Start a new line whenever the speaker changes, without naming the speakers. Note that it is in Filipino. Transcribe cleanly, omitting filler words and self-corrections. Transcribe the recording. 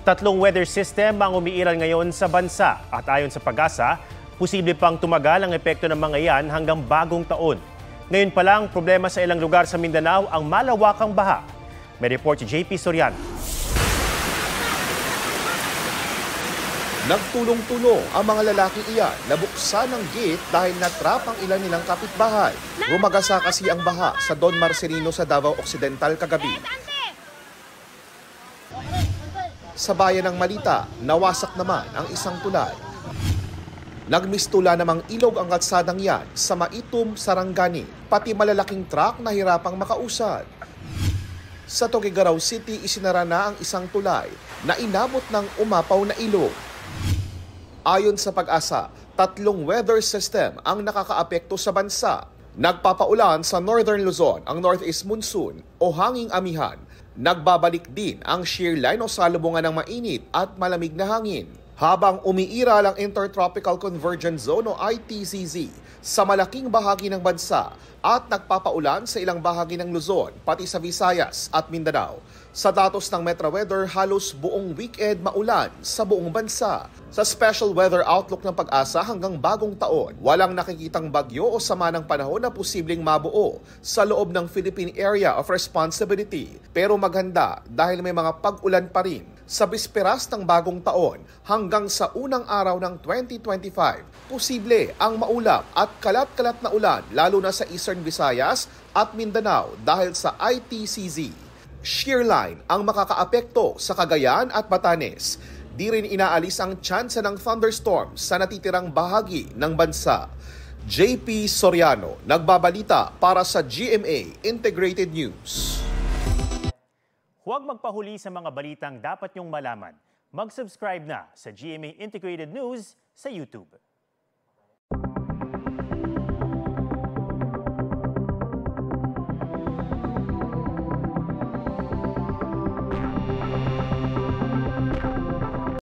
Tatlong weather system ang umiiral ngayon sa bansa at ayon sa PAGASA, posible pang tumagal ang epekto ng mga iyan hanggang bagong taon. Ngayon pa lang, problema sa ilang lugar sa Mindanao ang malawakang baha. May report si JP Soriano.
Nagtulong-tulong ang mga lalaki iyan na buksan ang gate dahil natrap ang ilan nilang kapitbahay. Rumagasa kasi ang baha sa Don Marcelino sa Davao Occidental kagabi. Sa bayan ng Malita, nawasak naman ang isang tulay. Nagmistula namang ilog ang kalsadang yan sa Maitum, Sarangani, pati malalaking truck na hirapang makausad. Sa Tuguegarao City, isinara na ang isang tulay na inabot ng umapaw na ilog. Ayon sa PAGASA, tatlong weather system ang nakakaapekto sa bansa. Nagpapaulan sa Northern Luzon ang Northeast Monsoon o hanging amihan. Nagbabalik din ang shear line o salubungan ng mainit at malamig na hangin. Habang umiiral ang Intertropical Convergence Zone o ITCZ sa malaking bahagi ng bansa at nagpapaulan sa ilang bahagi ng Luzon, pati sa Visayas at Mindanao. Sa datos ng Metro Weather, halos buong weekend maulan sa buong bansa. Sa special weather outlook ng PAGASA hanggang bagong taon, walang nakikitang bagyo o sama ng panahon na posibleng mabuo sa loob ng Philippine Area of Responsibility. Pero maghanda dahil may mga pag-ulan pa rin sa bisperas ng bagong taon hanggang sa unang araw ng 2025. Posible ang maulap at kalat-kalat na ulan lalo na sa Eastern Visayas at Mindanao dahil sa ITCZ. Shear line ang makakaapekto sa Cagayan at Batanes. Di rin inaalis ang tsansa ng thunderstorms sa natitirang bahagi ng bansa. JP Soriano, nagbabalita para sa GMA Integrated News.
Huwag magpahuli sa mga balitang dapat niyong malaman. Mag-subscribe na sa GMA Integrated News sa YouTube.